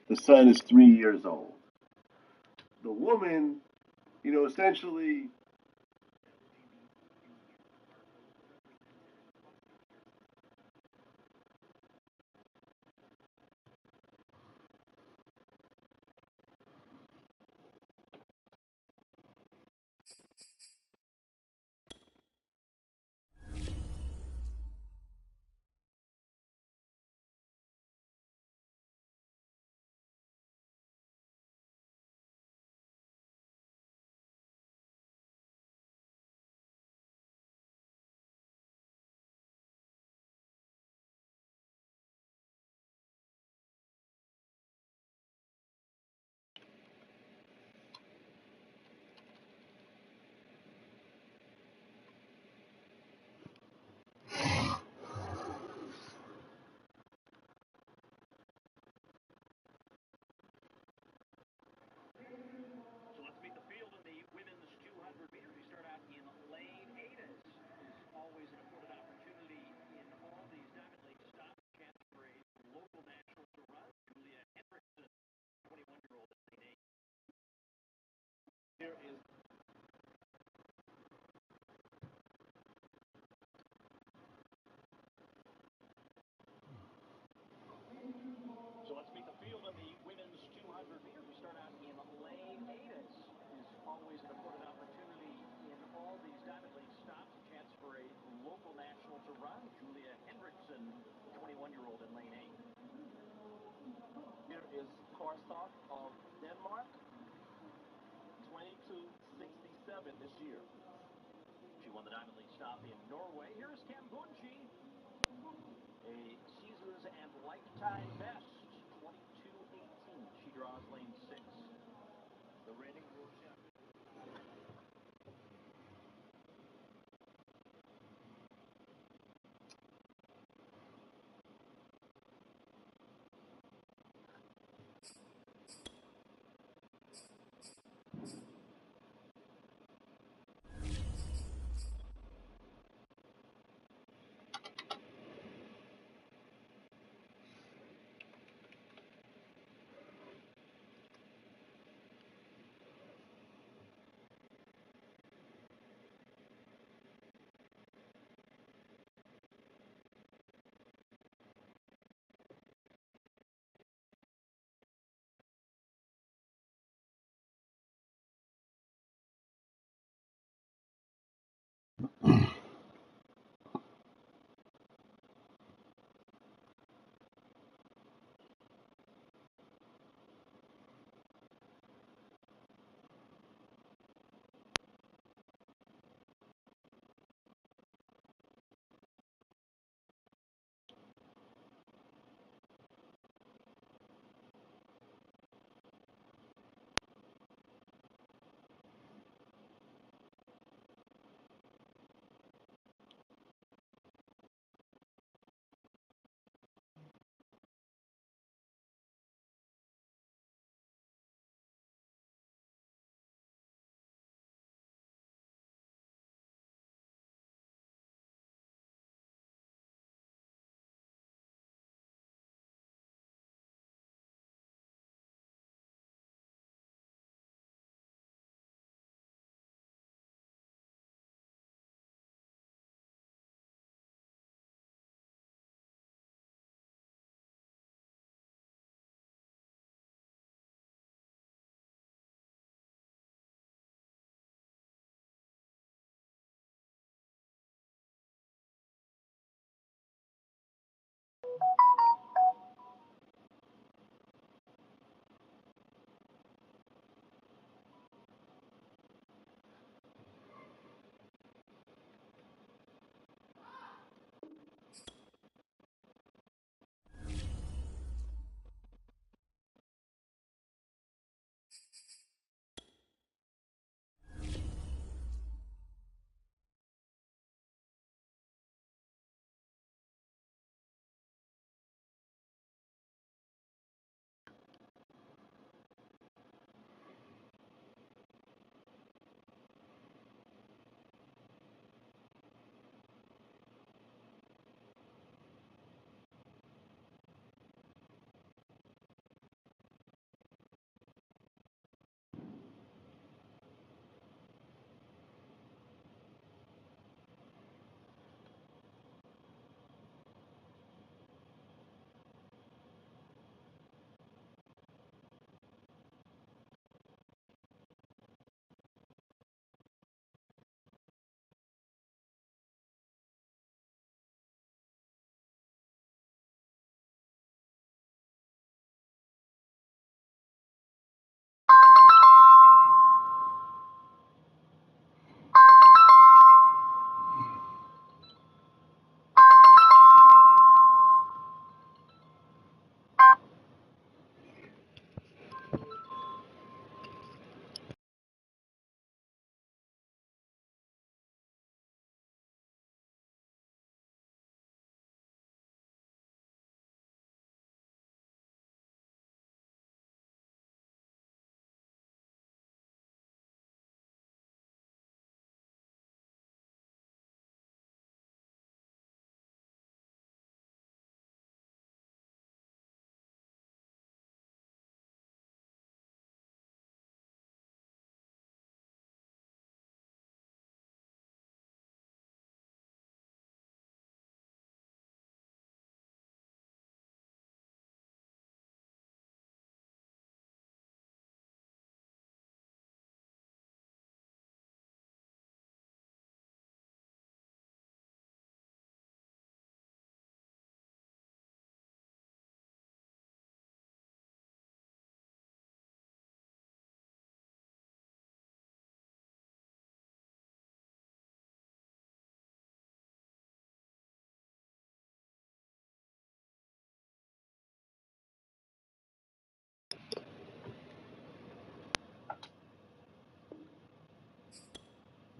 The son is 3 years old. The woman, essentially,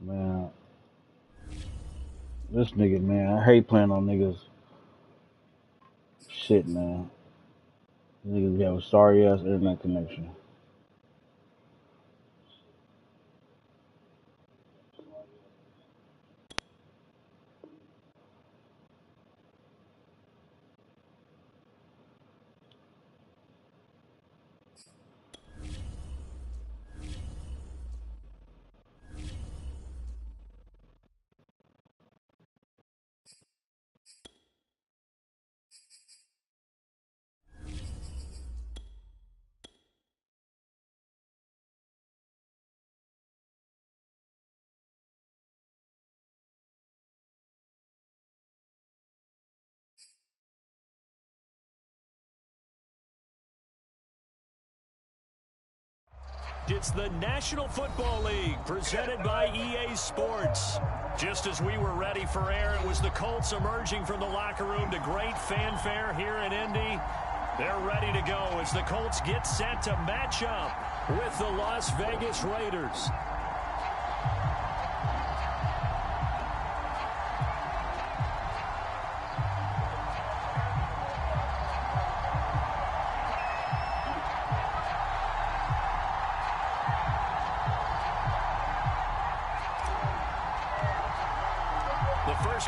man. This nigga, man. I hate playing on niggas. Shit, man. Niggas have a sorry ass internet connection. It's the National Football League presented by EA Sports. Just as we were ready for air, it was the Colts emerging from the locker room to great fanfare here in Indy. They're ready to go as the Colts get set to match up with the Las Vegas Raiders.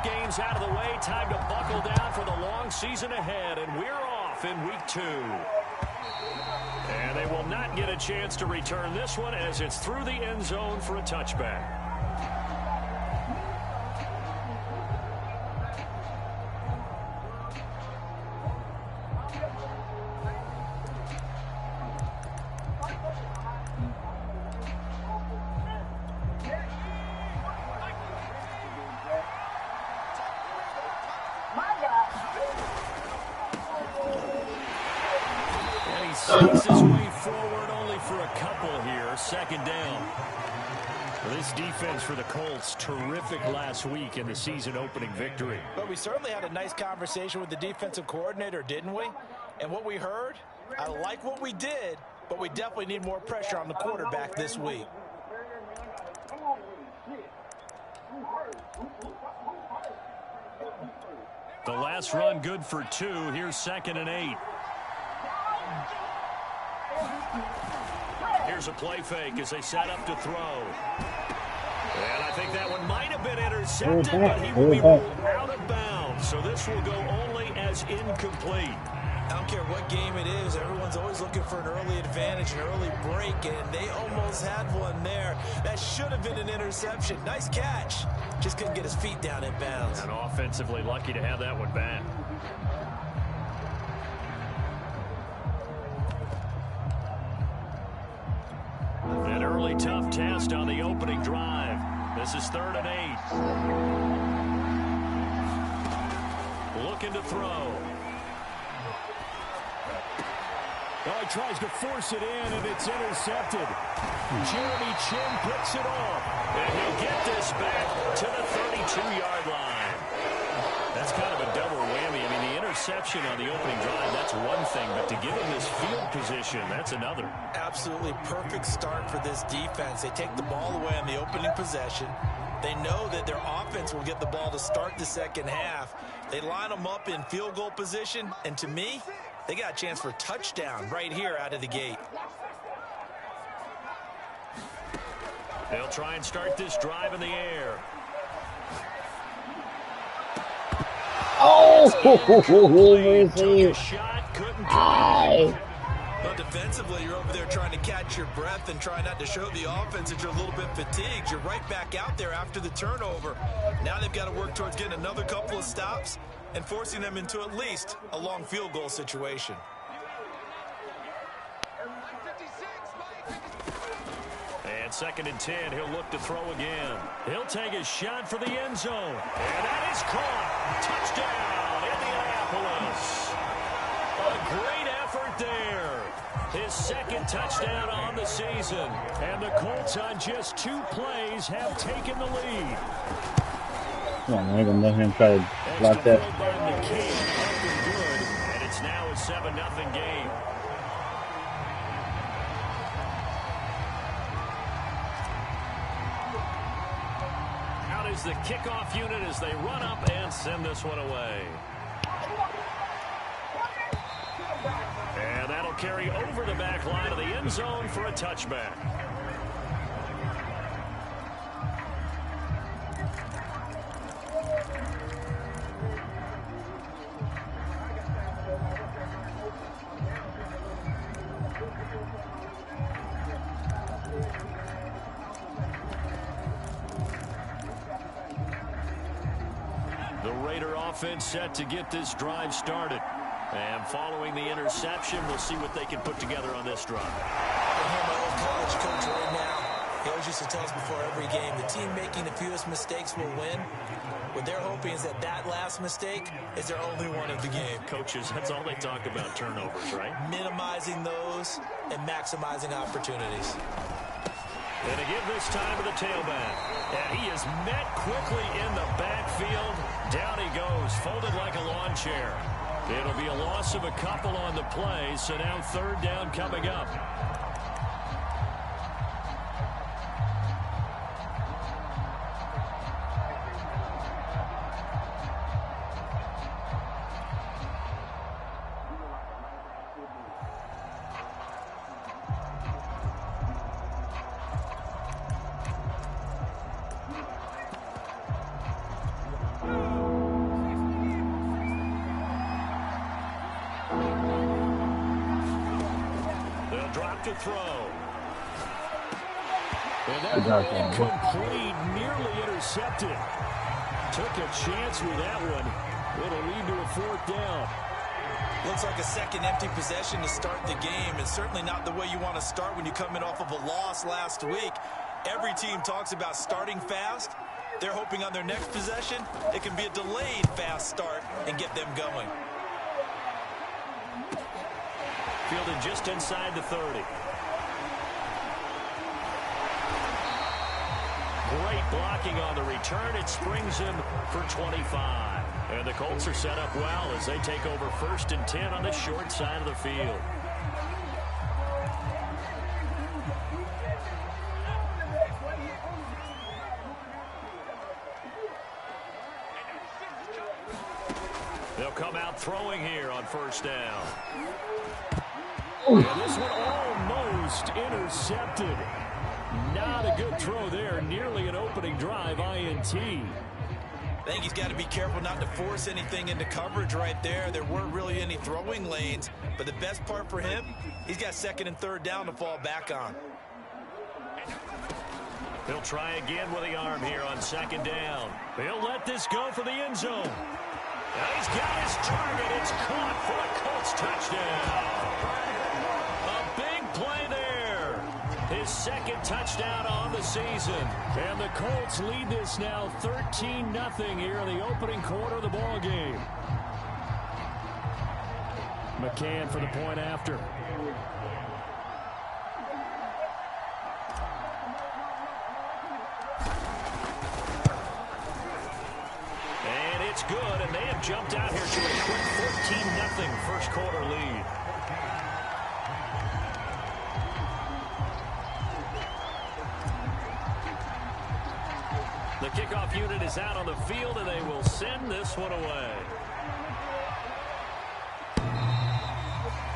Games out of the way, time to buckle down for the long season ahead, and we're off in week 2. And they will not get a chance to return this one as it's through the end zone for a touchback. Sees his way forward only for a couple here. Second down. This defense for the Colts, terrific last week in the season-opening victory. But we certainly had a nice conversation with the defensive coordinator, didn't we? And what we heard, I like what we did, but we definitely need more pressure on the quarterback this week. The last run good for 2. Here's 2nd and 8. Here's a play fake as they set up to throw. And I think that one might have been intercepted, but he will be ruled out of bounds. So this will go only as incomplete. I don't care what game it is. Everyone's always looking for an early advantage, an early break, and they almost had one there. That should have been an interception. Nice catch. Just couldn't get his feet down in bounds. And offensively lucky to have that one back. An early tough test on the opening drive. This is 3rd and 8. Looking to throw. Oh, he tries to force it in, and it's intercepted. Jeremy Chin picks it off. And he'll get this back to the 32-yard line. That's kind of a double whammy. I mean, the interception on the opening drive, that's one thing. But to give him this field position, that's another. Absolutely perfect start for this defense. They take the ball away on the opening possession. They know that their offense will get the ball to start the second half. They line them up in field goal position, and to me, they got a chance for a touchdown right here out of the gate. They'll try and start this drive in the air. Oh, Took a shot, couldn't Aye. Well, defensively, you're over there trying to catch your breath and try not to show the offense that you're a little bit fatigued. You're right back out there after the turnover. Now they've got to work towards getting another couple of stops and forcing them into at least a long field goal situation. And 2nd and 10, he'll look to throw again. He'll take a shot for the end zone. And that is caught. Touchdown, Indianapolis. A great effort there. His 2nd touchdown on the season. And the Colts on just 2 plays have taken the lead. Come on, man. I'm going to let him try to block that. And it's now a 7-0 game. is the kickoff unit as they run up and send this one away. And that'll carry over the back line of the end zone for a touchback. The Raider offense set to get this drive started. And following the interception, we'll see what they can put together on this drive. I have my old college coach right now. He always used to tell us before every game, the team making the fewest mistakes will win. What they're hoping is that that last mistake is their only one of the game. Coaches, that's all they talk about, turnovers, right? Minimizing those and maximizing opportunities. And to give this time to the tailback. And he is met quickly in the backfield. Down he goes, folded like a lawn chair. It'll be a loss of a couple on the play, so now third down coming up. To throw. And that incomplete, nearly intercepted. Took a chance with that one. It'll lead to a fourth down. Looks like a second empty possession to start the game, and certainly not the way you want to start when you come in off of a loss last week. Every team talks about starting fast. They're hoping on their next possession, it can be a delayed fast start and get them going. Fielded just inside the 30. Great blocking on the return. It springs him for 25. And the Colts are set up well as they take over 1st and 10 on the short side of the field. They'll come out throwing here on 1st down. And this one almost intercepted. Not a good throw there. Nearly an opening drive, INT. I think he's got to be careful not to force anything into coverage right there. There weren't really any throwing lanes. But the best part for him, he's got 2nd and 3rd down to fall back on. He'll try again with the arm here on 2nd down. He'll let this go for the end zone. Now he's got his target. It's caught for a Colts touchdown. Play there. His 2nd touchdown on the season. And the Colts lead this now 13-0 here in the opening quarter of the ball game. McCann for the point after. And it's good, and they have jumped out here to a quick 14-0 first quarter lead. The kickoff unit is out on the field, and they will send this one away.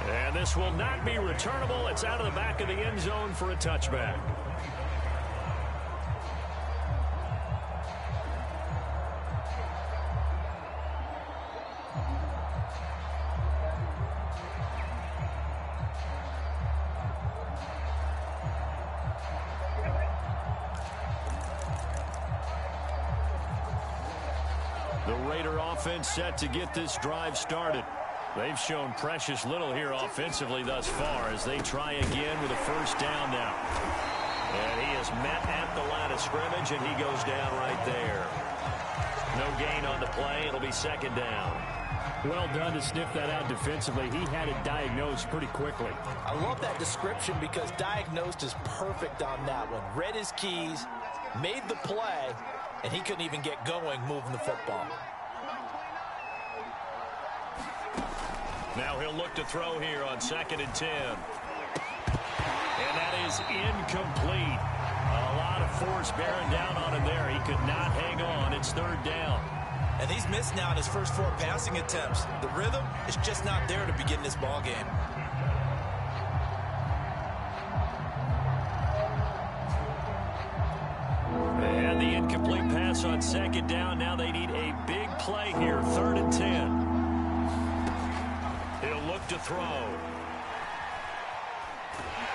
And this will not be returnable. It's out of the back of the end zone for a touchback. The Raider offense set to get this drive started. They've shown precious little here offensively thus far as they try again with a 1st down now. And he is met at the line of scrimmage, and he goes down right there. No gain on the play. It'll be 2nd down. Well done to sniff that out defensively. He had it diagnosed pretty quickly. I love that description because diagnosed is perfect on that one. Read his keys, made the play, and he couldn't even get going moving the football. Now he'll look to throw here on 2nd and 10. And that is incomplete. A lot lot of force bearing down on him there. He could not hang on. It's third down. And he's missed now in his first 4 passing attempts. The rhythm is just not there to begin this ball game. And the incomplete pass on second down. Now they need a big play here. 3rd and 10. He'll look to throw.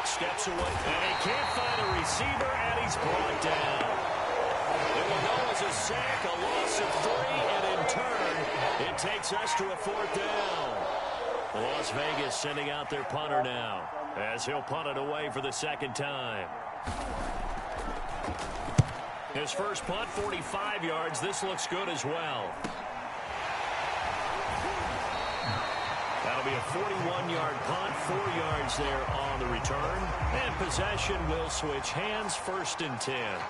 Steps away, and he can't find a receiver, and he's brought down. It will go as a sack, a loss of 3, and in turn, it takes us to a 4th down. Las Vegas sending out their punter now, as he'll punt it away for the 2nd time. His first punt, 45 yards. This looks good as well. That'll be a 41-yard punt, 4 yards there on the return. And possession will switch hands, 1st and 10.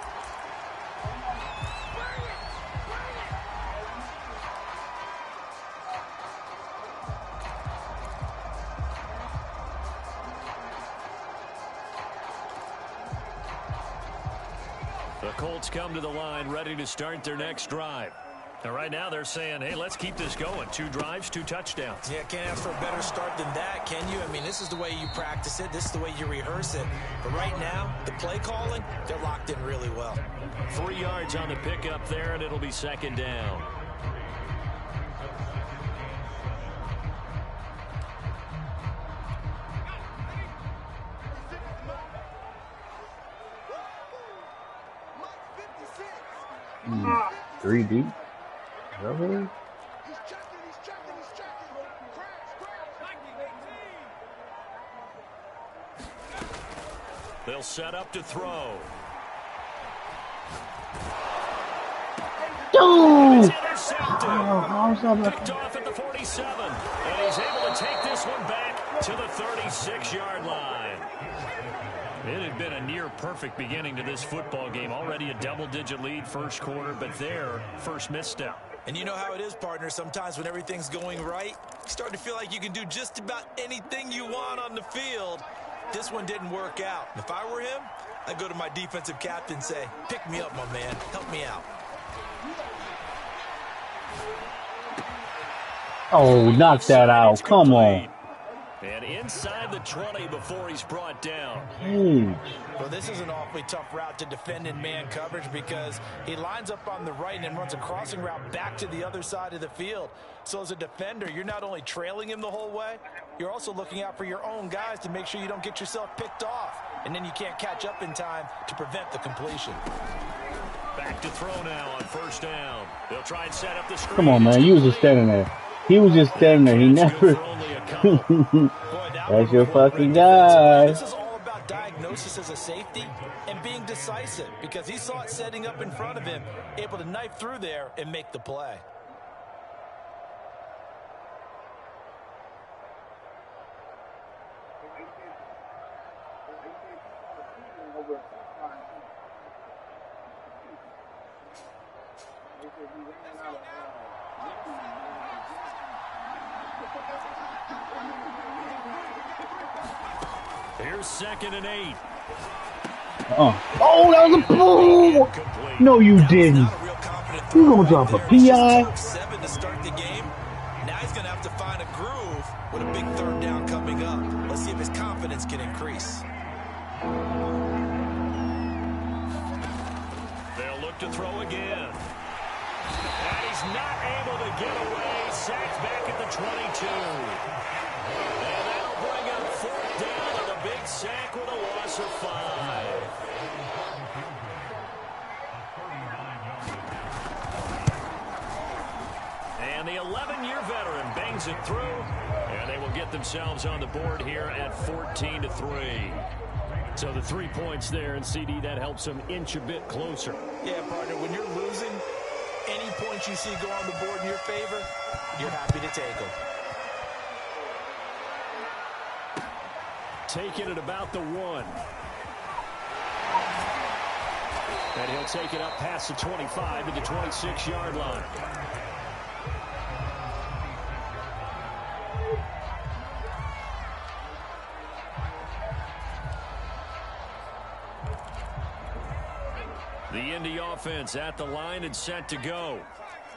The Colts come to the line, ready to start their next drive. And right now they're saying, hey, let's keep this going. 2 drives, 2 touchdowns. Yeah, can't ask for a better start than that, can you? I mean, this is the way you practice it. This is the way you rehearse it. But right now, the play calling, they're locked in really well. 3 yards on the pickup there, and it'll be 2nd down. Three deep. Really? They'll set up to throw. Dude! It's intercepted. Picked Oh, off at the 47. And he's able to take this one back to the 36-yard line. It had been a near-perfect beginning to this football game. Already a double-digit lead first quarter, but their first misstep. And you know how it is, partner. Sometimes when everything's going right, you start to feel like you can do just about anything you want on the field. This one didn't work out. If I were him, I'd go to my defensive captain and say, pick me up, my man. Help me out. Oh, knock that out. Come on. And inside the 20 before he's brought down. Well, this is an awfully tough route to defend in man coverage because he lines up on the right and then runs a crossing route back to the other side of the field. So as a defender, you're not only trailing him the whole way, you're also looking out for your own guys to make sure you don't get yourself picked off. And then you can't catch up in time to prevent the completion. Back to throw now on 1st down. They'll try and set up the screen. Come on, man. You was just standing there. He was just standing there. He never. That's your fucking guy. This is all about diagnosis as a safety and being decisive because he saw it setting up in front of him, able to knife through there and make the play. Here's 2nd and 8. Oh, that was a boom! No, you didn't. You gonna drop a PI? 7 to start the game. Now he's gonna have to find a groove with a big 3rd down coming up. Let's see if his confidence can increase. They'll look to throw again. And he's not able to get away. Sacked back at the 22. And that'll bring up 4th down and a big sack with a loss of 5. And the 11-year veteran bangs it through. And they will get themselves on the board here at 14-3. So the 3 points there, and CD, that helps them inch a bit closer. Yeah, partner, when you're losing, any points you see go on the board in your favor, you're happy to take them. Taking it about the 1. And he'll take it up past the 25 to the 26-yard line. The Indy offense at the line and set to go.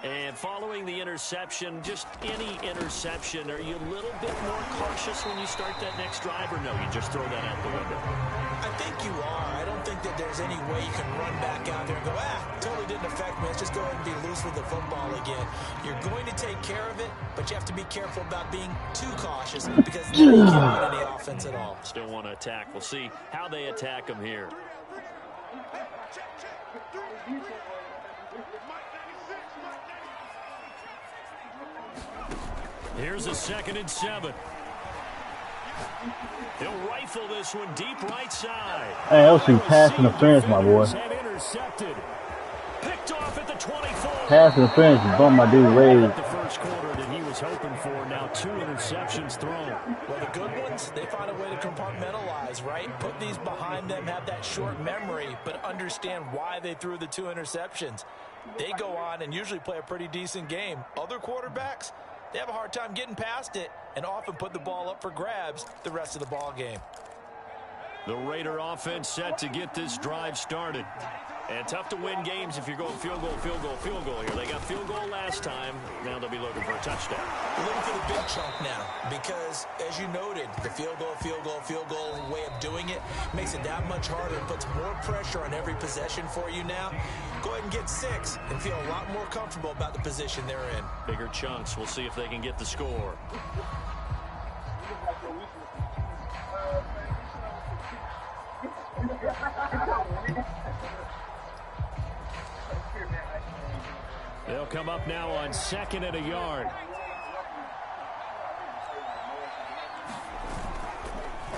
And following the interception, just any interception, are you a little bit more cautious when you start that next drive, or no, you just throw that out the window? I think you are. I don't think that there's any way you can run back out there and go, totally didn't affect me. Let's just go ahead and be loose with the football again. You're going to take care of it, but you have to be careful about being too cautious because then you can't win any offense at all. Still want to attack. We'll see how they attack them here. Here's a 2nd and 7. He'll rifle this one deep right side. Hey, that was some pass interference, my boy. Intercepted. Picked off at the 24. Pass interference bumped my dude way. The first quarter that he was hoping for. Now 2 interceptions thrown. Well, the good ones, they find a way to compartmentalize, right? Put these behind them, have that short memory, but understand why they threw the 2 interceptions. They go on and usually play a pretty decent game. Other quarterbacks, they have a hard time getting past it and often put the ball up for grabs the rest of the ball game. The Raider offense set to get this drive started. And tough to win games if you're going field goal, field goal, field goal here. They got field goal last time. Now they'll be looking for a touchdown. They're looking for the big chunk now because, as you noted, the field goal, field goal, field goal way of doing it makes it that much harder and puts more pressure on every possession for you now. Go ahead and get 6 and feel a lot more comfortable about the position they're in. Bigger chunks. We'll see if they can get the score. They'll come up now on 2nd and a yard.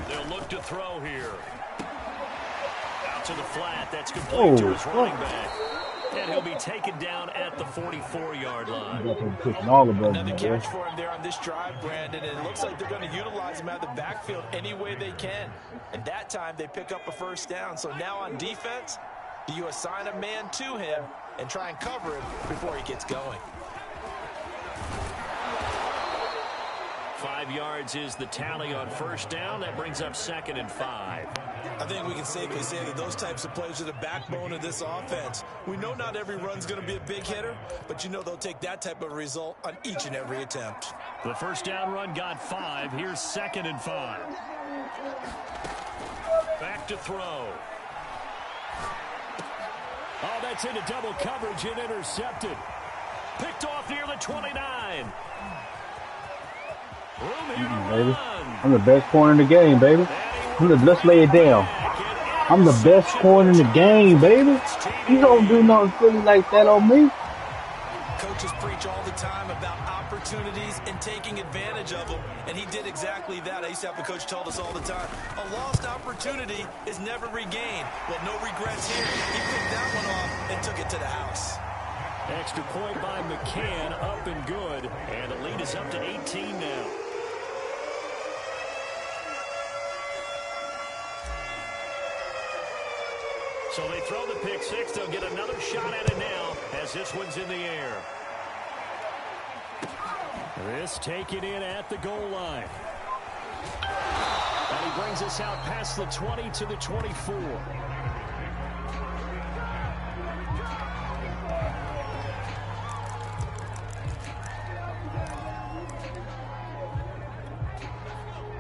They'll look to throw here. Out to the flat. That's complete to his running back. And he'll be taken down at the 44-yard line. Another catch for him there on this drive, Brandon. And it looks like they're going to utilize him out of the backfield any way they can. And that time they pick up a first down. So now on defense, do you assign a man to him and try and cover him before he gets going? 5 yards is the tally on first down. That brings up 2nd and 5. I think we can safely say that those types of plays are the backbone of this offense. We know not every run's going to be a big hitter, but you know they'll take that type of result on each and every attempt. The first down run got 5. Here's 2nd and 5. Back to throw. Oh, that's into double coverage and intercepted. Picked off near the 29. Room here to baby. run. I'm the best corner in the game, baby. Let's lay it down. I'm the best corner in the game, baby. You don't do nothing silly like that on me. Coaches preach all the time about opportunities and taking advantage of them, and he did exactly that. I used to have a coach tell us all the time, a lost opportunity is never regained. Well, no regrets here. He picked that one off and took it to the house. Extra point by McCann, up and good. And the lead is up to 18 now. So they throw the pick 6. They'll get another shot at it now as this one's in the air. This taken in at the goal line. And he brings us out past the 20 to the 24.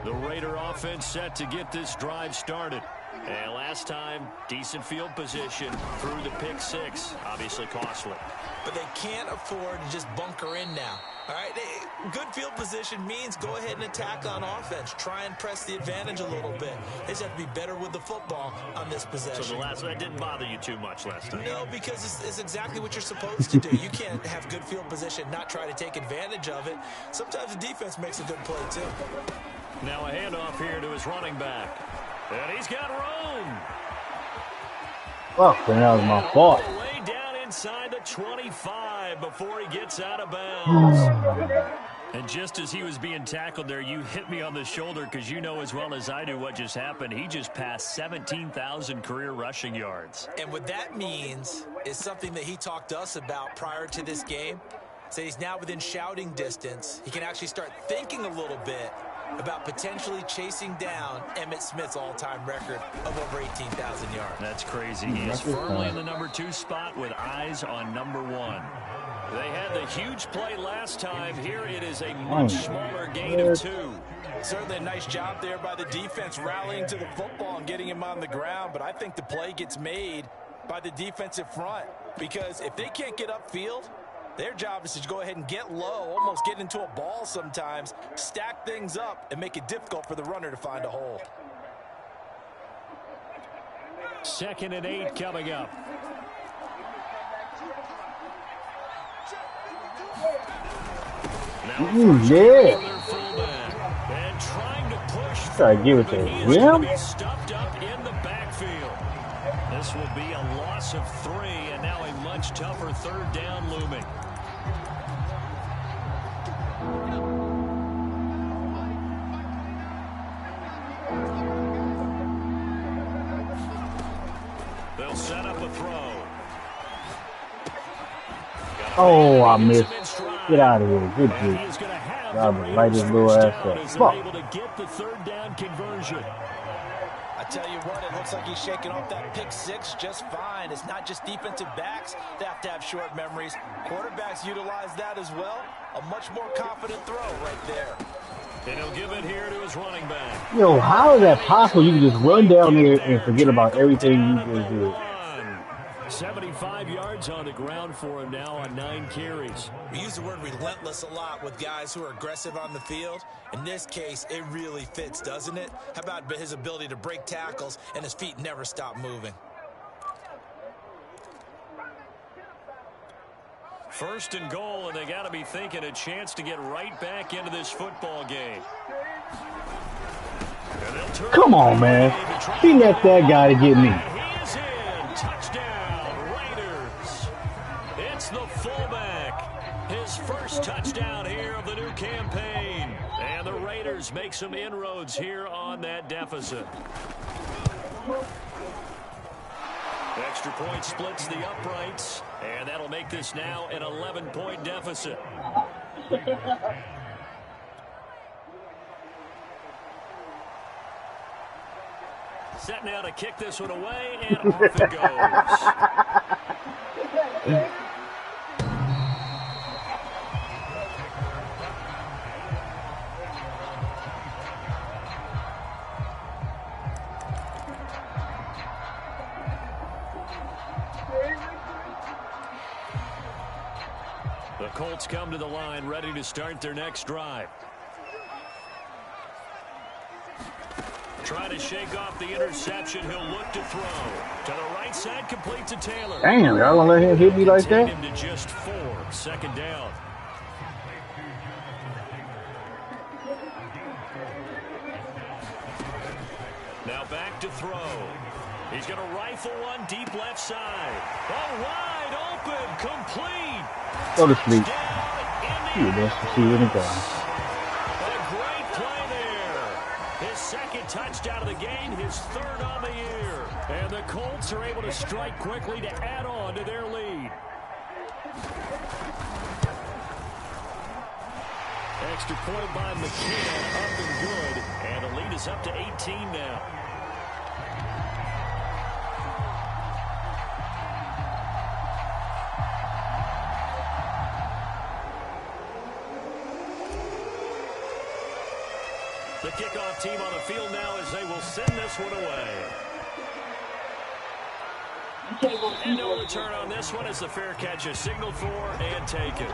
The Raider offense set to get this drive started. And last time, decent field position through the pick 6. Obviously costly. But they can't afford to just bunker in now. All right, good field position means go ahead and attack on offense. Try and press the advantage a little bit. They just have to be better with the football on this possession. So the last one didn't bother you too much last time? No, because it's exactly what you're supposed to do. You can't have good field position, not try to take advantage of it. Sometimes the defense makes a good play, too. Now a handoff here to his running back. And he's got room. Fuck, that was my fault. Way down inside the 25 before he gets out of bounds. And just as he was being tackled there, you hit me on the shoulder because you know as well as I do what just happened. He just passed 17,000 career rushing yards. And what that means is something that he talked to us about prior to this game. So he's now within shouting distance. He can actually start thinking a little bit about potentially chasing down Emmitt Smith's all-time record of over 18,000 yards. That's crazy. He is firmly in the number 2 spot with eyes on number 1. They had the huge play last time. Here it is a much smaller gain of 2. Certainly a nice job there by the defense rallying to the football and getting him on the ground, but I think the play gets made by the defensive front because if they can't get upfield, their job is to go ahead and get low, almost get into a ball sometimes, stack things up, and make it difficult for the runner to find a hole. 2nd and 8 coming up. Yeah. And trying to push Try to give it to him. be stuffed up in the backfield. This will be a loss of 3, and now a much tougher 3rd down looming. They'll set up a throw. Oh, I missed. Get out of here. Good dude. God, light his little ass up. Fuck. Able to get the 3rd down conversion. I tell you what, it looks like he's shaking off that pick 6 just fine. It's not just defensive backs that have to have short memories. Quarterbacks utilize that as well. A much more confident throw right there. And he'll give it here to his running back. Yo, how is that possible? You can just run down there and forget about everything you just did. 75 yards on the ground for him now on 9 carries. We use the word relentless a lot with guys who are aggressive on the field. In this case, it really fits, doesn't it? How about his ability to break tackles and his feet never stop moving? 1st and goal, and they got to be thinking a chance to get right back into this football game. Come on, man. He let that guy get me. He is in. Touchdown, Raiders. It's the fullback. His first touchdown here of the new campaign. And the Raiders make some inroads here on that deficit. Extra point splits the uprights, and that'll make this now an 11-point deficit. Set now to kick this one away, and off it goes. The Colts come to the line, ready to start their next drive. Try to shake off the interception. He'll look to throw. To the right side, complete to Taylor. Damn, y'all gonna let him hit me like that? Him to just 4. 2nd down. Now back to throw. He's going to rifle one deep left side. Oh, wide open, complete. Go to sleep. You best to see anything. A great play there. His 2nd touchdown of the game, his 3rd on the year. And the Colts are able to strike quickly to add on to their lead. Extra point by McKinnon, up and good. And the lead is up to 18 now. The kickoff team on the field now as they will send this one away. And no return on this one as the fair catch is signaled for and taken.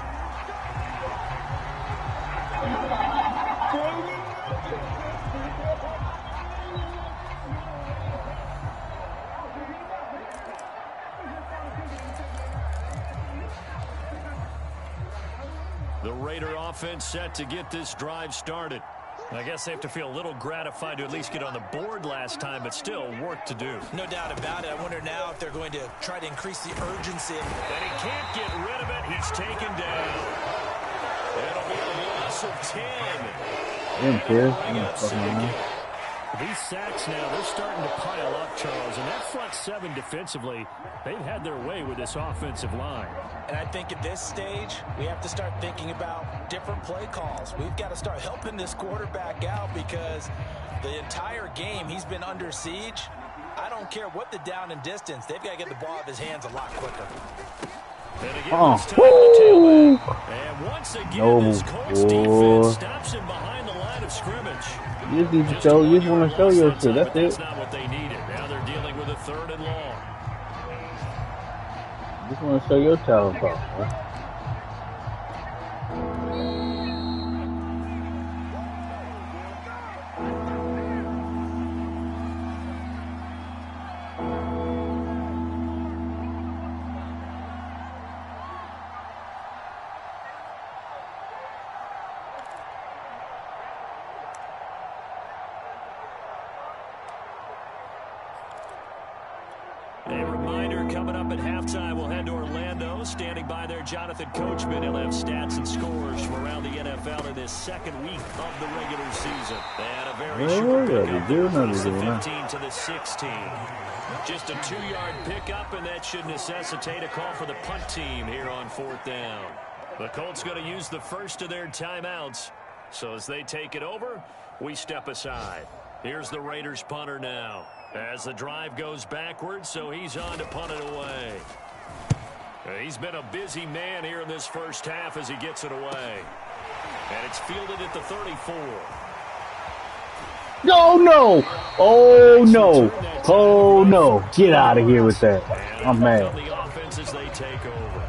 The Raider offense set to get this drive started. I guess they have to feel a little gratified to at least get on the board last time, but still work to do. No doubt about it. I wonder now if they're going to try to increase the urgency. And he can't get rid of it. He's taken down. It'll be a loss of 10. I didn't care. These sacks now, they're starting to pile up, Charles. And that front seven defensively, they've had their way with this offensive line. And I think at this stage, we have to start thinking about different play calls. We've got to start helping this quarterback out because the entire game he's been under siege. I don't care what the down and distance. They've got to get the ball out of his hands a lot quicker. And again, it's time for the tailback. And once again, this Colts defense stops him behind the line of scrimmage. You just want to show your shit. That's it. That's not what they needed. Now they're dealing with a 3rd and long. Just want to show your talent, bro. A reminder, coming up at halftime, we'll head to Orlando. Standing by there, Jonathan Coachman. He'll have stats and scores from around the NFL in this 2nd week of the regular season. And a very short pickup. The 15 to the 16. Just a 2-yard pickup, and that should necessitate a call for the punt team here on 4th down. The Colts going to use the first of their timeouts. So as they take it over, we step aside. Here's the Raiders punter now. As the drive goes backwards, so he's on to punt it away. He's been a busy man here in this first half as he gets it away. And it's fielded at the 34. Oh, no. Oh, no. Oh, no. Get out of here with that. I'm mad. The offense as they take over.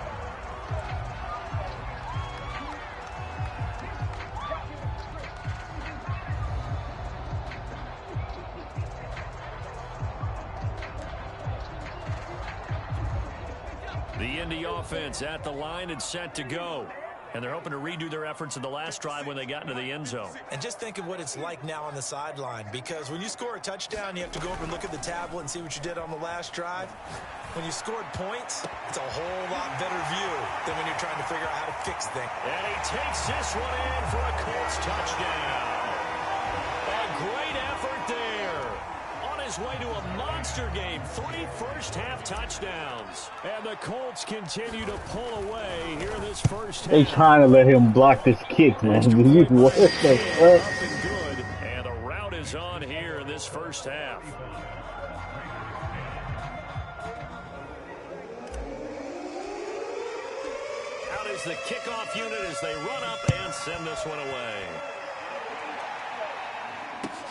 The Indy offense at the line and set to go. And they're hoping to redo their efforts in the last drive when they got into the end zone. And just think of what it's like now on the sideline, because when you score a touchdown, you have to go over and look at the tablet and see what you did on the last drive. When you scored points, it's a whole lot better view than when you're trying to figure out how to fix things. And he takes this one in for a Colts touchdown. A great effort there. On his way to a monster game. 3 first-half touchdowns. And the Colts continue to pull away here in this first half. They trying to let him block this kick, man. What the fuck? Good. And the route is on here in this first half. Out is the kickoff unit as they run up and send this one away.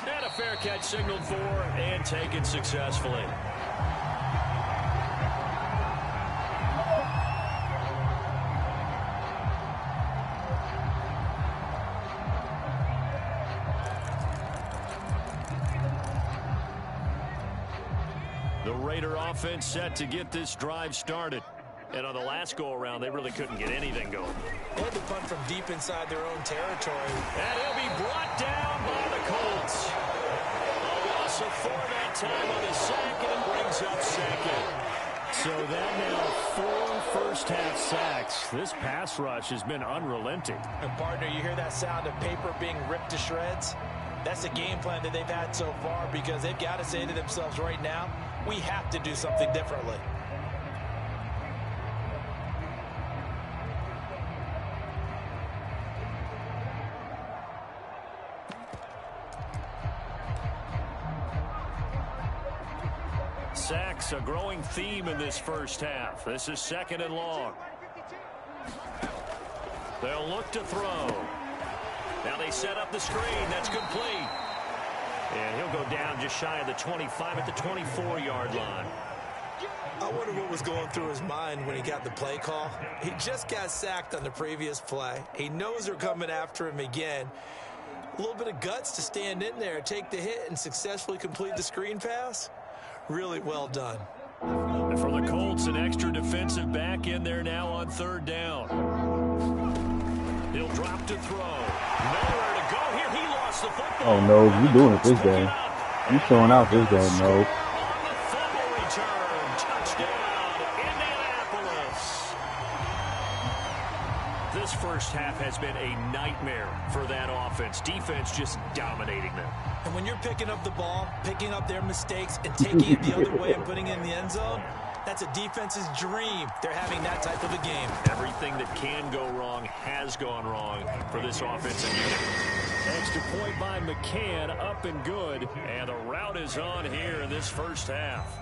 And a fair catch signaled for and taken successfully. The Raider offense set to get this drive started. And on the last go-around, they really couldn't get anything going. They had to punt from deep inside their own territory. And he'll be brought down by the Colts. A loss of 4 that time on the sack, and it brings up 2nd. So that now 4 first-half sacks. This pass rush has been unrelenting. And partner, you hear that sound of paper being ripped to shreds? That's the game plan that they've had so far, because they've got to say to themselves right now, we have to do something differently. Sacks, a growing theme in this first half. This is 2nd and long. They'll look to throw. Now they set up the screen. That's complete. And he'll go down just shy of the 25 at the 24-yard line. I wonder what was going through his mind when he got the play call. He just got sacked on the previous play. He knows they're coming after him again. A little bit of guts to stand in there, take the hit, and successfully complete the screen pass. Really well done. And for the Colts, an extra defensive back in there now on 3rd down. He'll drop to throw. Nowhere to go here. He lost the football. Oh, no. You doing it this game. You showing out this game, no. On the fumble return. Touchdown, Indianapolis. This first half has been a nightmare for that offense. offense. Defense just dominating them. And when you're picking up the ball, picking up their mistakes, and taking it the other way and putting it in the end zone, that's a defense's dream. They're having that type of a game. Everything that can go wrong has gone wrong for this offensive unit. Extra point by McCann, up and good. And the rout is on here in this first half.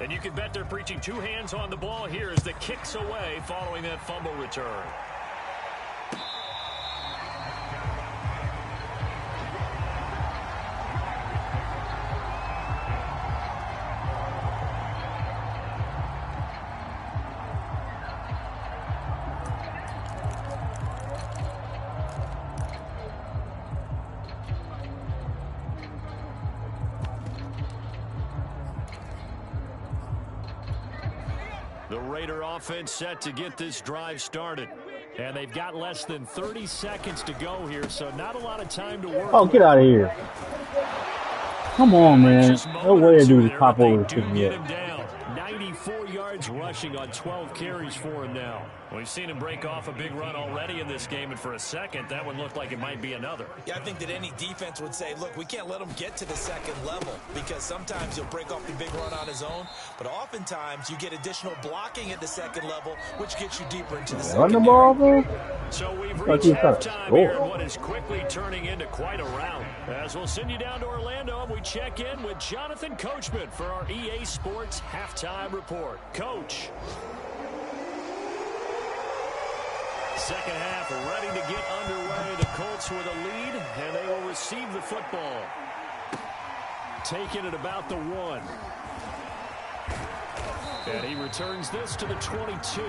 And you can bet they're preaching two hands on the ball here as the kick's away following that fumble return. The Raider offense set to get this drive started. And they've got less than 30 seconds to go here, so not a lot of time to work. Oh, get out of here. Come on, man. No way to do this pop over to me yet. 94 yards rushing on 12 carries for him now. We've seen him break off a big run already in this game, and for a second, that one looked like it might be another. Yeah, I think that any defense would say, look, we can't let him get to the second level because sometimes he'll break off the big run on his own, but oftentimes you get additional blocking at the second level, which gets you deeper into the second. Run the ball, bro. So we've reached halftime here in what is quickly turning into quite a round. As we'll send you down to Orlando, we check in with Jonathan Coachman for our EA Sports Halftime Report. Coach. Second half ready to get underway. The Colts with a lead, and they will receive the football. Taking it about the 1. And he returns this to the 22.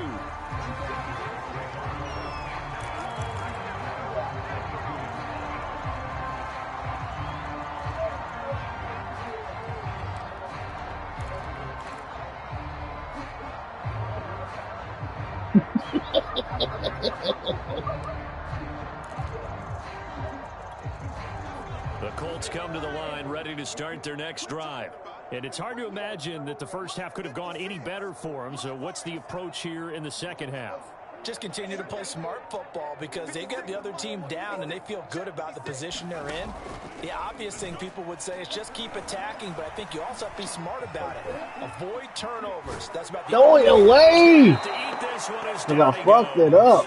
The Colts come to the line ready to start their next drive. And it's hard to imagine that the first half could have gone any better for them. So what's the approach here in the second half? Just continue to play smart football because they got the other team down and they feel good about the position they're in. The obvious thing people would say is just keep attacking, but I think you also have to be smart about it. Avoid turnovers. That's about the throw it away. I fucked it up.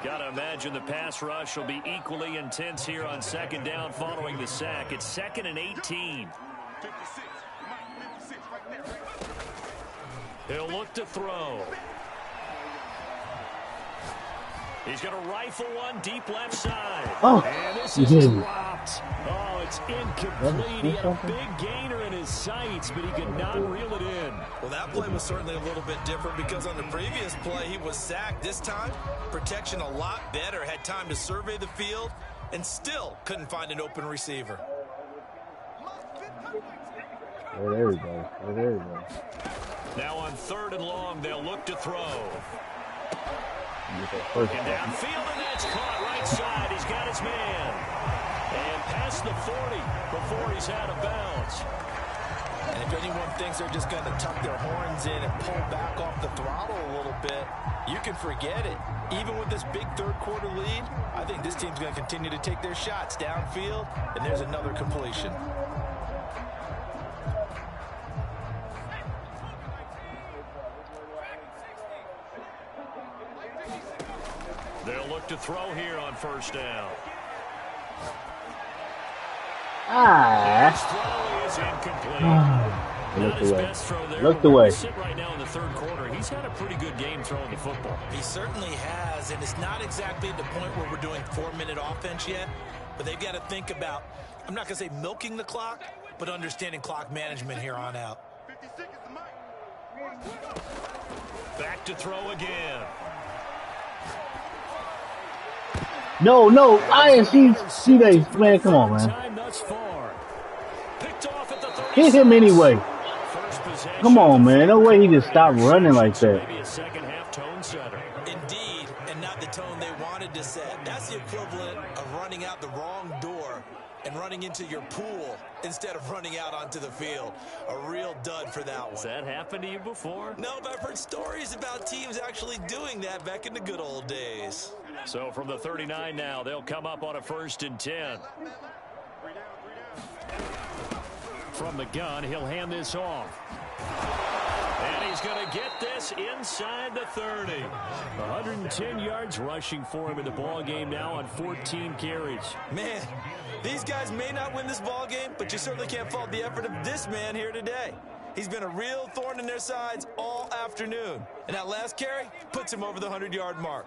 Got to imagine the pass rush will be equally intense here on second down following the sack. It's 2nd and 18. He'll look to throw. He's going to rifle one deep left side. Oh, and this is dropped. Oh, it's incomplete. He had a big gainer in his sights, but he could not reel it in. Well, that play was certainly a little bit different because on the previous play, he was sacked. This time, protection a lot better. Had time to survey the field and still couldn't find an open receiver. Oh, there we go. Oh, there we go. Now on 3rd and long, they'll look to throw. Looking downfield, and that's caught right side. He's got his man. And past the 40 before he's out of bounds. And if anyone thinks they're just going to tuck their horns in and pull back off the throttle a little bit, you can forget it. Even with this big third-quarter lead, I think this team's going to continue to take their shots downfield, and there's another completion. They'll look to throw here on 1st down. His throw is incomplete. Look his away. best throw there. Look away. Sit right now in the 3rd quarter. He's had a pretty good game throwing the football. He certainly has, and it's not exactly at the point where we're doing 4-minute offense yet, but they've got to think about, I'm not going to say milking the clock, but understanding clock management here on out. Back to throw again. No, I didn't see that. Man, come on, man. Hit him anyway. Come on, man. No way he just stopped running like that. Indeed, and not the tone they wanted to set. That's the equivalent of running out the wrong door and running into your pool instead of running out onto the field. A real dud for that one. Has that happened to you before? No, but I've heard stories about teams actually doing that back in the good old days. So from the 39 now, they'll come up on a 1st and 10. From the gun, he'll hand this off. And he's going to get this inside the 30. 110 yards rushing for him in the ball game now on 14 carries. Man, these guys may not win this ball game, but you certainly can't fault the effort of this man here today. He's been a real thorn in their sides all afternoon. And that last carry puts him over the 100-yard mark.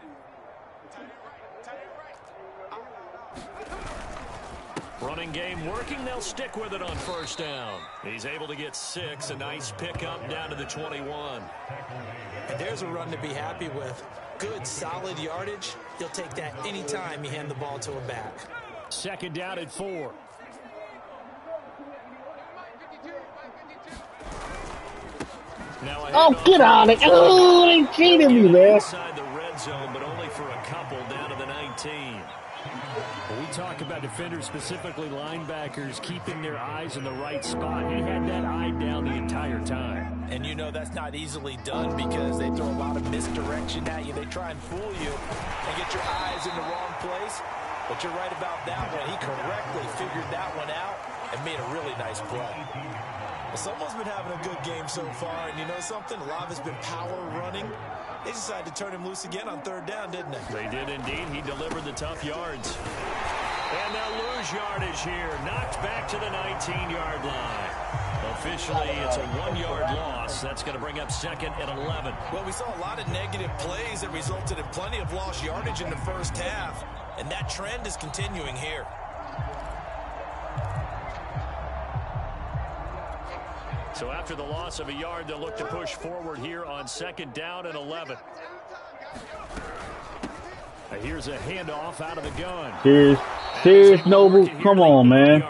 Running game working. They'll stick with it on 1st down. He's able to get 6. A nice pickup down to the 21. And there's a run to be happy with. Good, solid yardage. You'll take that anytime you hand the ball to a back. 2nd down at 4. Oh, get out of it. Oh, they cheated me, man. Inside the red zone, but only for a couple down to the 19. We talk about defenders, specifically linebackers, keeping their eyes in the right spot. He had that eye down the entire time. And you know that's not easily done because they throw a lot of misdirection at you. They try and fool you and get your eyes in the wrong place. But you're right about that one. He correctly figured that one out and made a really nice play. Well, someone's been having a good game so far, and you know something? A lot of it's been power running. They decided to turn him loose again on 3rd down, didn't they? They did indeed. He delivered the tough yards. And they'll lose yardage here. Knocked back to the 19-yard line. Officially, it's a 1-yard loss. That's going to bring up 2nd and 11. Well, we saw a lot of negative plays that resulted in plenty of lost yardage in the first half, and that trend is continuing here. So after the loss of a yard, they'll look to push forward here on 2nd down and 11. Here's a handoff out of the gun. Serious, Noble. Come on, man.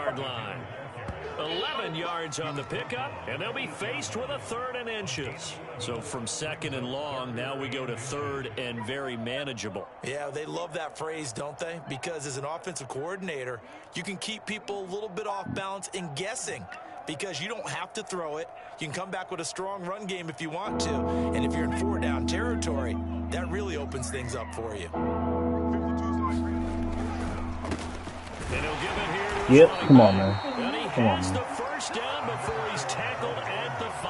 11 yards on the pickup, and they'll be faced with a 3rd and inches. So from 2nd and long, now we go to 3rd and very manageable. Yeah, they love that phrase, don't they? Because as an offensive coordinator, you can keep people a little bit off balance and guessing. Because you don't have to throw it. You can come back with a strong run game if you want to. And if you're in 4-down territory, that really opens things up for you. And he'll give it here to Yep, come on, man. And he has the 1st down before he's tackled at the 5.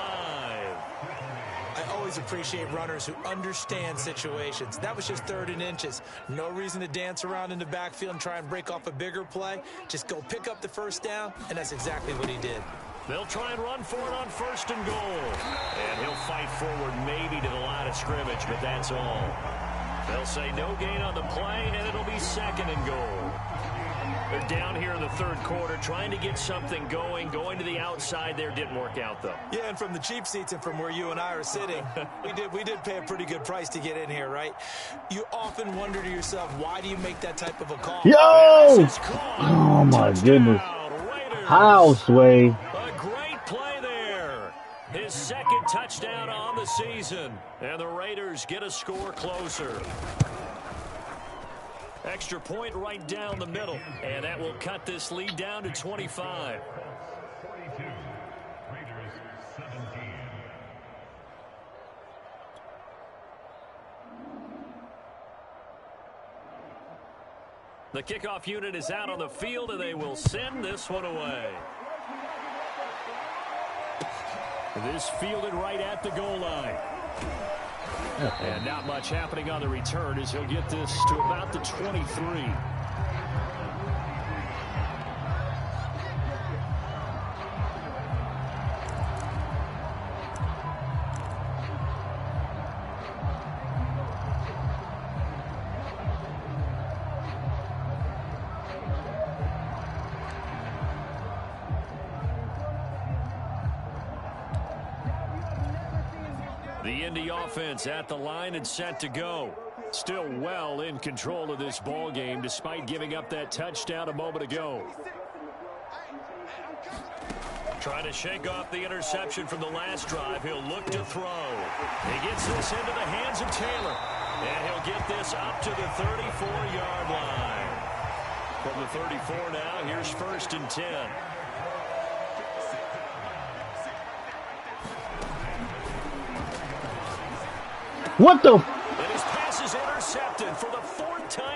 I always appreciate runners who understand situations. That was just 3rd and inches. No reason to dance around in the backfield and try and break off a bigger play. Just go pick up the 1st down, and that's exactly what he did. They'll try and run for it on 1st and goal. And he'll fight forward maybe to the line of scrimmage, but that's all. They'll say no gain on the play, and it'll be 2nd and goal. They're down here in the 3rd quarter, trying to get something going. Going to the outside there didn't work out, though. Yeah, and from the cheap seats and from where you and I are sitting, we did pay a pretty good price to get in here, right? You often wonder to yourself, why do you make that type of a call? Yo! Oh, my goodness. Houseway. A great play there. His 2nd touchdown on the season. And the Raiders get a score closer. Extra point right down the middle. And that will cut this lead down to 25. The kickoff unit is out on the field, and they will send this one away. This fielded right at the goal line. And not much happening on the return as he'll get this to about the 23. The Indy offense at the line and set to go. Still well in control of this ball game despite giving up that touchdown a moment ago. Trying to shake off the interception from the last drive. He'll look to throw. He gets this into the hands of Taylor. And he'll get this up to the 34-yard line. From the 34 now, here's 1st and 10. What the? And his pass is intercepted for the 4th time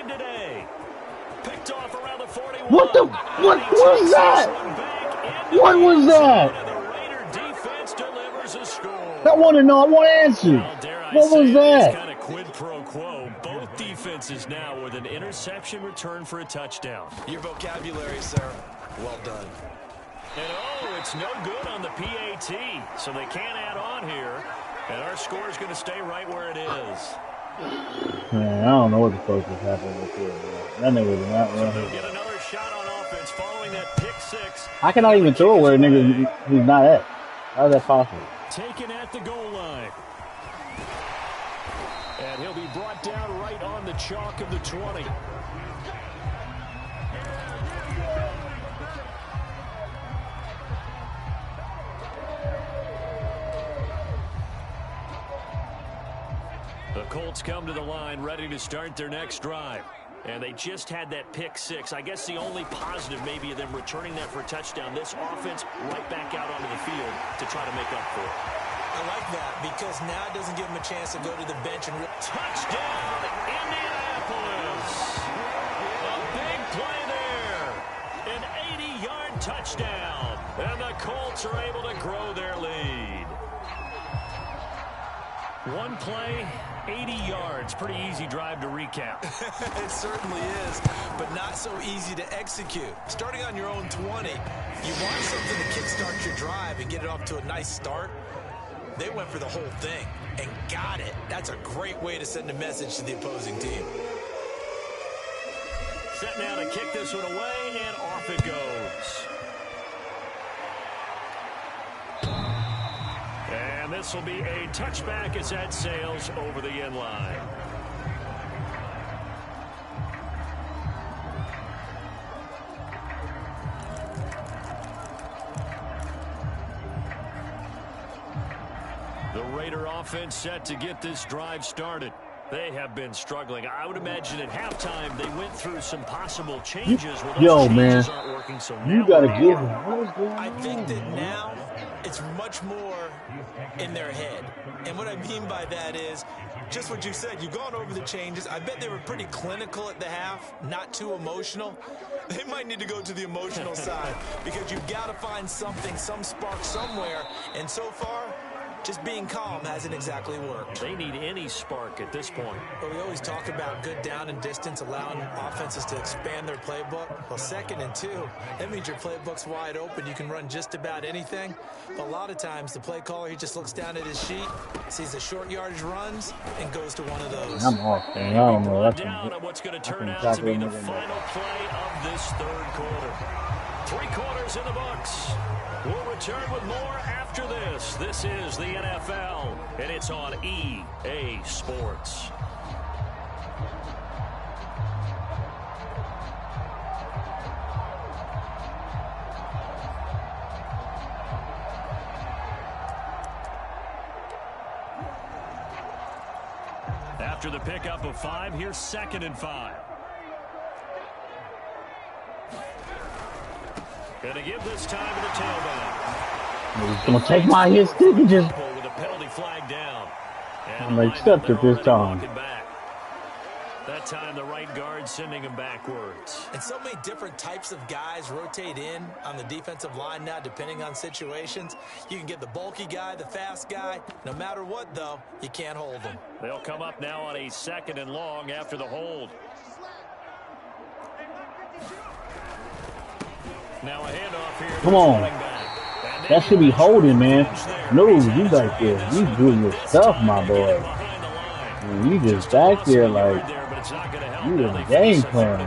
Picked off around the 41. What the? What was that? What was that? The Raider defense delivers a score. I want to know. I want answers. Well, dare I What was say that? It's kind of quid pro quo. Both defenses now with an interception return for a touchdown. Your vocabulary, sir. Well done. And oh, it's no good on the PAT, so they can't add on here. And our score is going to stay right where it is. Man, I don't know what the fuck is happening with this. That nigga not So running. they'll get another shot on offense following that pick six. I cannot even throw where a nigga he's not at. How is that possible? Taken at the goal line. And he'll be brought down right on the chalk of the 20. The Colts come to the line ready to start their next drive. And they just had that pick six. I guess the only positive maybe of them returning that for a touchdown. This offense right back out onto the field to try to make up for it. I like that because now it doesn't give them a chance to go to the bench and Touchdown, Indianapolis! A big play there. An 80-yard touchdown. And the Colts are able to grow their lead. One play, 80 yards. Pretty easy drive to recap. It certainly is, but not so easy to execute. Starting on your own 20, you want something to kickstart your drive and get it off to a nice start. They went for the whole thing and got it. That's a great way to send a message to the opposing team. Set now to kick this one away, and off it goes. And this will be a touchback as that sails over the end line. The Raider offense set to get this drive started. They have been struggling. I would imagine at halftime they went through some possible changes. Well, those changes aren't working, so you gotta give him. What is going on? I think that now it's much more in their head. And what I mean by that is just what you said. You've gone over the changes. I bet they were pretty clinical at the half, not too emotional. They might need to go to the emotional side because you've got to find something, some spark somewhere. And so far, just being calm hasn't exactly worked. They need any spark at this point. But we always talk about good down and distance, allowing offenses to expand their playbook. Well, 2nd and 2, that means your playbook's wide open. You can run just about anything. But a lot of times, the play caller, he just looks down at his sheet, sees the short yardage runs, and goes to one of those. I'm off, man. I don't know. That's Down on what's going to turn out to be the final play of this third quarter. 3 quarters in the books. We'll return with more after this. This is the NFL, and it's on EA Sports. After the pickup of 5, here's 2nd and 5. Going to give this time to the tailback. He's gonna take my hit stick and just. With a penalty flag down. And I'm gonna accept it this time. That time the right guard sending him backwards. And so many different types of guys rotate in on the defensive line now, depending on situations. You can get the bulky guy, the fast guy. No matter what, though, you can't hold them. They'll come up now on a 2nd and long after the hold. Now a handoff here. Come on. That should be holding, man. No, you back there. You doing your stuff, my boy. And you just back there like you in the game plan.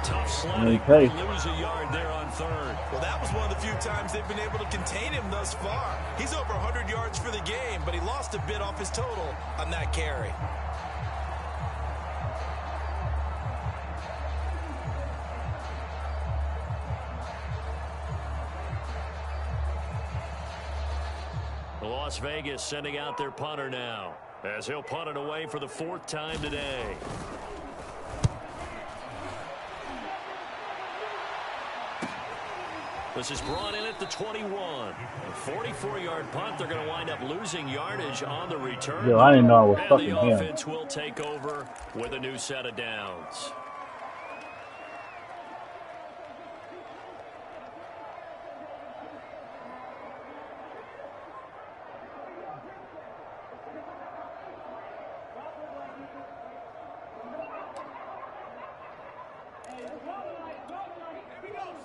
Tough sledding. They lose a yard there on 3rd. Well, that was one of the few times they've been able to contain him thus far. He's over 100 yards for the game, but he lost a bit off his total on that carry. Las Vegas sending out their punter now, as he'll punt it away for the 4th time today. This is brought in at the 21. A 44-yard punt. They're going to wind up losing yardage on the return. Yo, I didn't know I was and fucking the him. offense will take over with a new set of downs.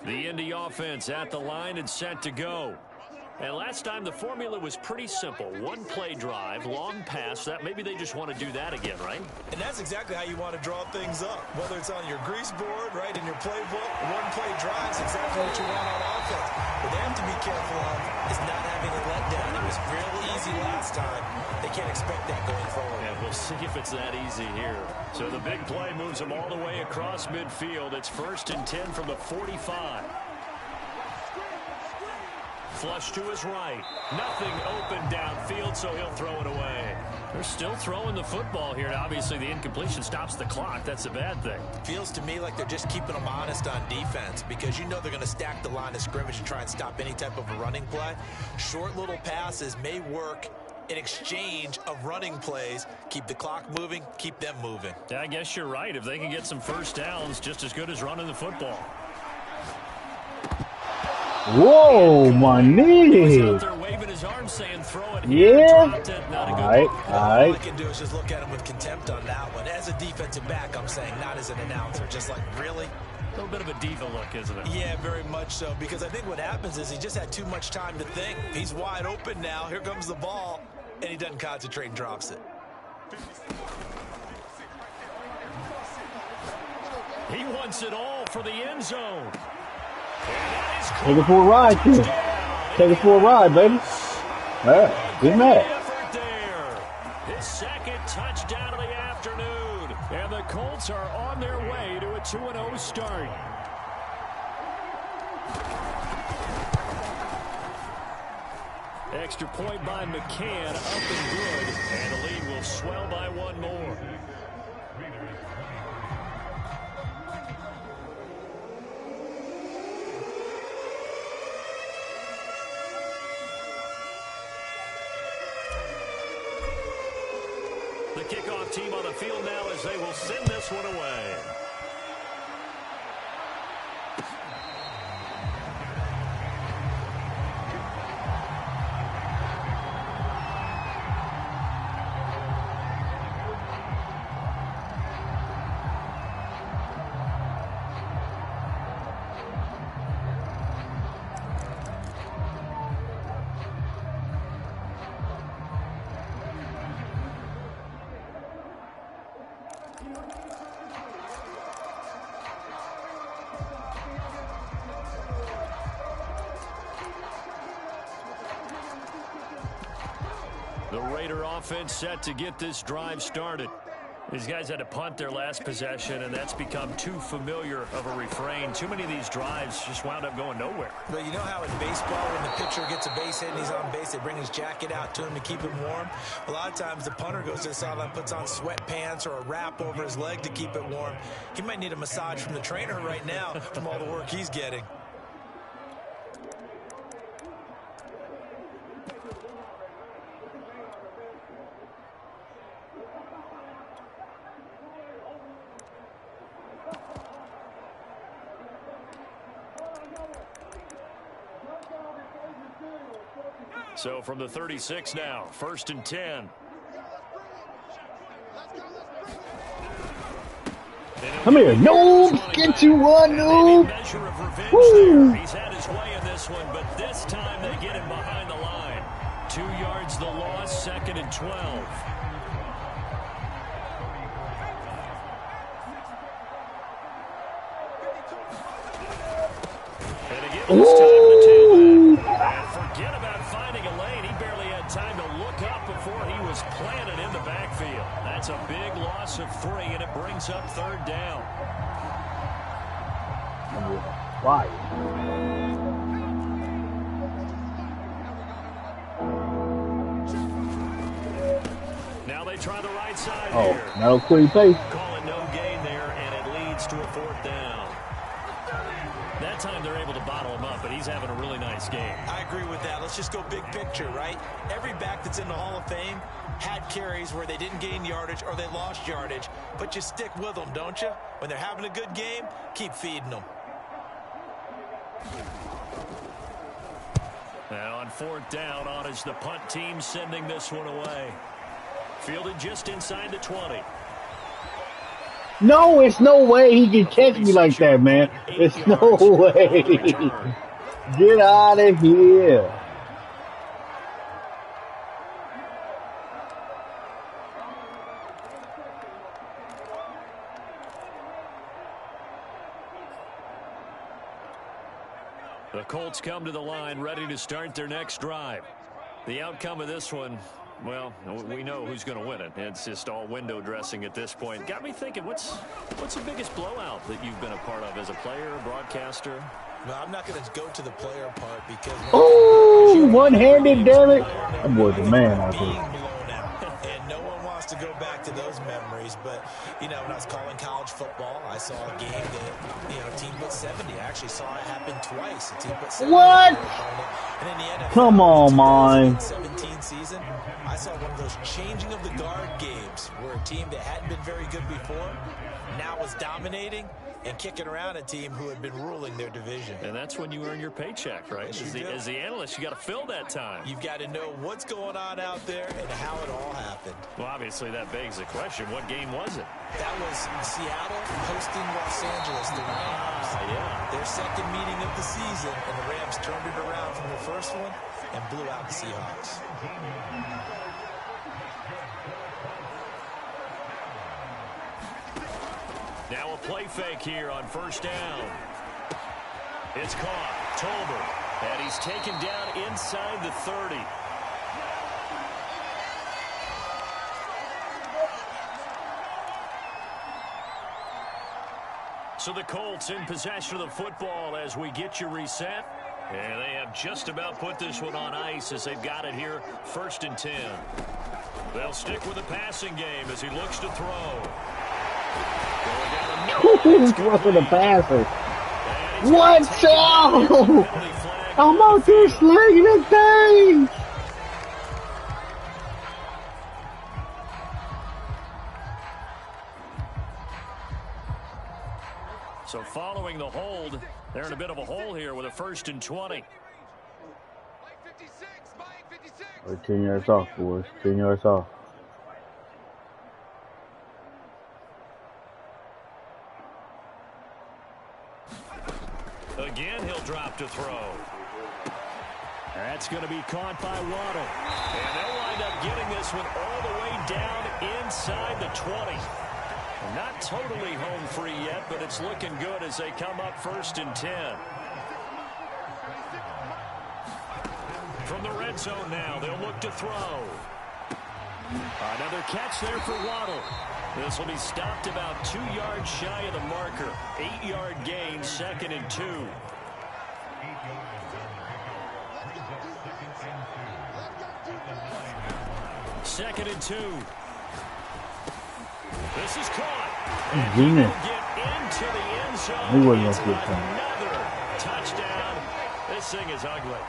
The Indy offense at the line and set to go. And last time the formula was pretty simple. One play drive, long pass. That maybe they just want to do that again, right? And that's exactly how you want to draw things up. Whether it's on your grease board, right, in your playbook, one play drive is exactly what you want on offense. What they have to be careful of is not having a letdown. It was real easy last time. They can't expect that going forward. And we'll see if it's that easy here. So the big play moves them all the way across midfield. It's 1st and 10 from the 45. Flush to his right. Nothing open downfield, so he'll throw it away. They're still throwing the football here. Obviously, the incompletion stops the clock. That's a bad thing. Feels to me like they're just keeping them honest on defense because you know they're going to stack the line of scrimmage and try and stop any type of a running play. Short little passes may work in exchange of running plays. Keep the clock moving, keep them moving. Yeah, I guess you're right. If they can get some first downs, just as good as running the football. Whoa, my knee. Out there waving his arm saying throw it. Yeah. Dropped it. Not a good All right, look. all All I right. can do is just look at him with contempt on that one. As a defensive back, I'm saying, not as an announcer. Just like, really? A little bit of a diva look, isn't it? Yeah, very much so. Because I think what happens is he just had too much time to think. He's wide open now. Here comes the ball. And he doesn't concentrate and drops it. He wants it all for the end zone. Take it for a ride, too. Take it for a ride, baby. Yeah, good match. Effort there. His 2nd touchdown of the afternoon. And the Colts are on their way to a 2-0 start. Extra point by McCann, up and good. And the lead will swell by one more. The kickoff team on the field now as they will send this one away. The Raider offense set to get this drive started. These guys had to punt their last possession, and that's become too familiar of a refrain. Too many of these drives just wound up going nowhere. But you know how in baseball, when the pitcher gets a base hit and he's on base, they bring his jacket out to him to keep him warm? A lot of times the punter goes to the sideline, puts on sweatpants or a wrap over his leg to keep it warm. He might need a massage from the trainer right now from all the work he's getting. So from the 36 now, 1st and 10. Come here, noob. Get you one, noob. Measure of revenge Woo. there. He's had his way in this one, but this time they get him behind the line. 2 yards the loss, 2nd and 12. And again, this time the tailback. And forget about finding a lane. He barely had time to look up before he was planted in the backfield. That's a big loss of 3, and it brings up 3rd down. Why? 2 try the right side Oh, here. no quick pace. Calling no gain there, and it leads to a 4th down. That time they're able to bottle him up, but he's having a really nice game. I agree with that. Let's just go big picture, right? Every back that's in the Hall of Fame had carries where they didn't gain yardage or they lost yardage, but you stick with them, don't you? When they're having a good game, keep feeding them. Now on 4th down, on is the punt team sending this one away. Fielded just inside the 20. No, it's no way he can catch me like that, man. It's no way. Get out of here. The Colts come to the line ready to start their next drive. The outcome of this one, well, we know who's going to win it. It's just all window dressing at this point. Got me thinking, what's the biggest blowout that you've been a part of as a player, a broadcaster? No, I'm not going to go to the player part because... Oh, one-handed, damn it. That boy's a man out being there. blown out, and no one wants to go back to those memories. But, you know, when I was calling college football, I saw a game that, you know, a team put 70. I actually saw it happen twice. A team put 70. What? And in the NFL, Come on, man. 2017 season, I saw one of those changing of the guard games where a team that hadn't been very good before now was dominating and kicking around a team who had been ruling their division. And that's when you earn your paycheck, right? As the analyst, you got to fill that time. You've got to know what's going on out there and how it all happened. Well, obviously, that begs the question, what game was it? That was Seattle hosting Los Angeles, the Rams. Yeah. Their second meeting of the season, and the Rams turned it around from the first one and blew out the Seahawks. Now a play fake here on 1st down. It's caught. Tolbert. And he's taken down inside the 30. So the Colts in possession of the football as we get you reset. And they have just about put this one on ice as they've got it here, 1st and 10. They'll stick with the passing game as he looks to throw. Who's roughing the passer? What's out? I'm out there slinging the thing. So following the hold, they're in a bit of a hole here with a 1st and 20. 10 yards off, boys. 10 yards off. Again, he'll drop to throw. That's going to be caught by Waddle. And they'll wind up getting this one all the way down inside the 20. Not totally home free yet, but it's looking good as they come up 1st and 10. From the red zone now, they'll look to throw. Another catch there for Waddle. This will be stopped about 2 yards shy of the marker. 8-yard gain, 2nd and 2. Second and 2. This is caught. And he will get into the end zone. He wasn't It's a good time. another touchdown. This thing is ugly.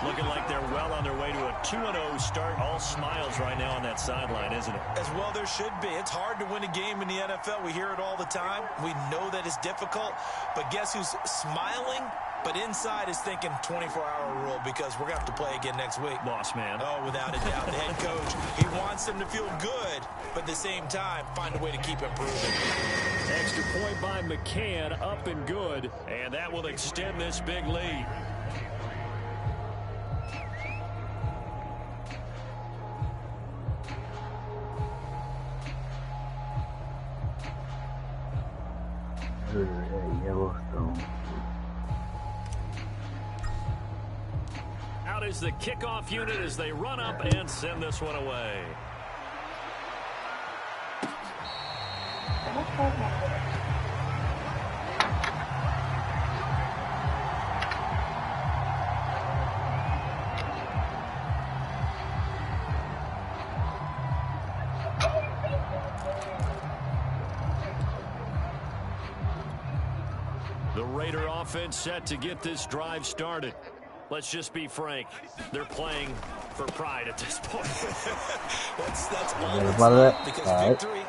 Looking like they're well on their way to a 2-0 start. All smiles right now on that sideline, isn't it? As well there should be. It's hard to win a game in the NFL. We hear it all the time. We know that it's difficult. But guess who's smiling? But inside is thinking 24-hour rule because we're going to have to play again next week. Boss man. Oh, without a doubt. The head coach, he wants them to feel good, but at the same time, find a way to keep improving. Extra point by McCann, up and good. And that will extend this big lead. Yellowstone. Out is the kickoff unit as they run up and send this one away. Raider offense set to get this drive started. Let's just be frank. They're playing for pride at this point. that's all Yeah, it's part of not, that? because All right. victory,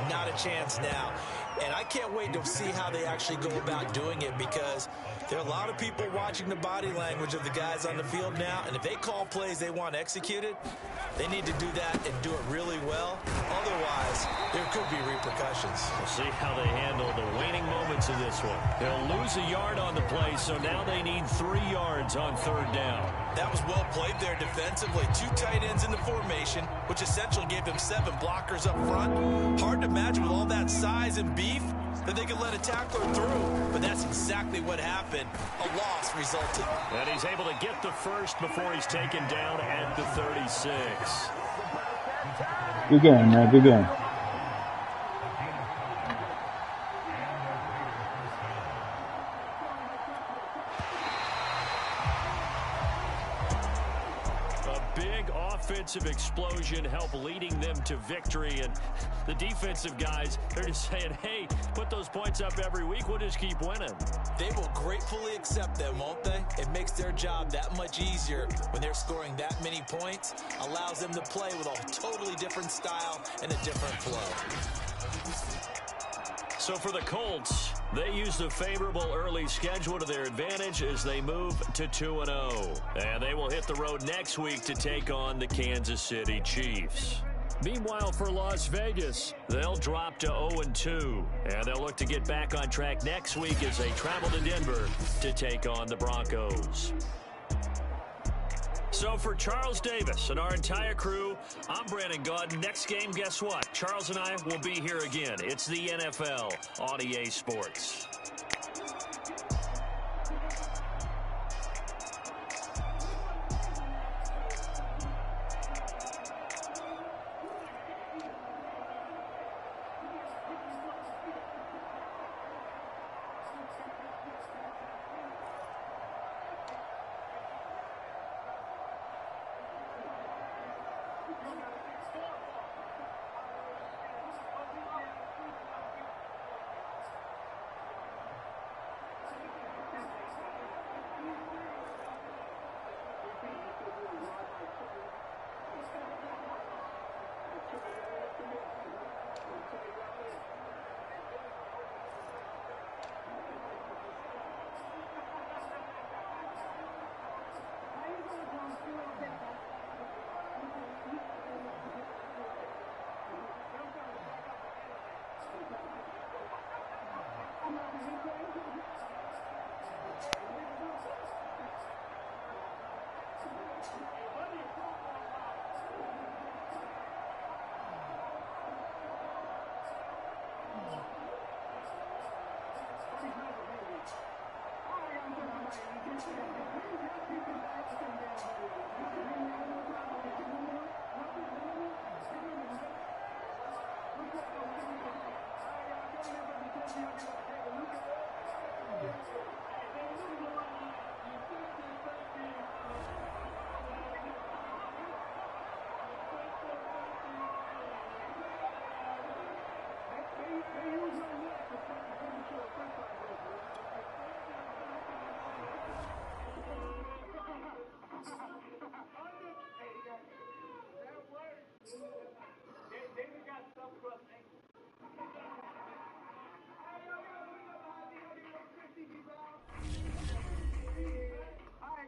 not a chance now. And I can't wait to see how they actually go about doing it, because there are a lot of people watching the body language of the guys on the field now, and if they call plays they want executed, they need to do that and do it really well. Otherwise, there could be repercussions. We'll see how they handle the waning moments of this one. They'll lose a yard on the play, so now they need 3 yards on 3rd down. That was well played there defensively. 2 tight ends in the formation, which essentially gave them 7 blockers up front. Hard to imagine with all that size and beef that they could let a tackler through. But that's exactly what happened. A loss resulted. And he's able to get the first before he's taken down at the 36. Good game, man. Good game. Offensive explosion help leading them to victory, and the defensive guys, they're just saying, hey, put those points up every week, we'll just keep winning. They will gratefully accept them, won't they? It makes their job that much easier when they're scoring that many points, allows them to play with a totally different style and a different flow. So for the Colts, they use the favorable early schedule to their advantage as they move to 2-0. And they will hit the road next week to take on the Kansas City Chiefs. Meanwhile, for Las Vegas, they'll drop to 0-2. And they'll look to get back on track next week as they travel to Denver to take on the Broncos. So for Charles Davis and our entire crew, I'm Brandon Gaudin. Next game, guess what? Charles and I will be here again. It's the NFL on EA Sports.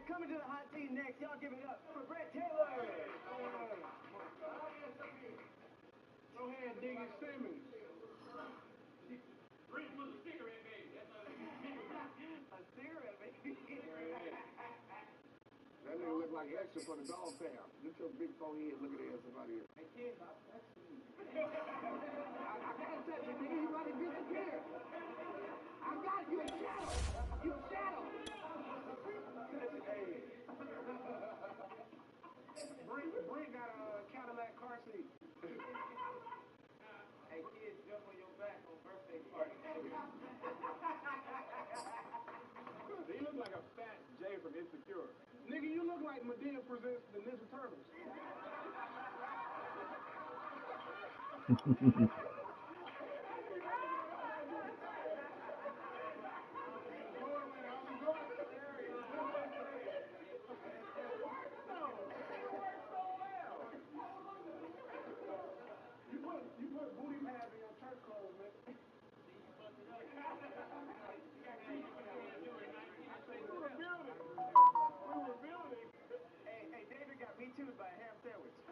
Coming to the hot team next, y'all give it up for Brett Taylor. Go ahead, Diggy Simmons. Brett was a cigarette baby. A cigarette baby. That nigga look like extra for the dog pound. Get your big forehead looking at somebody else. Hey kid, that's me. I gotta touch you, nigga. You about to disappear. I got you a shadow. You a shadow. Bree got a Cadillac car seat. Hey kids, jump on your back on birthday party. He look like a fat Jay from Insecure. Nigga, you look like Madea presents the Ninja Turtles. chewed by a ham sandwich.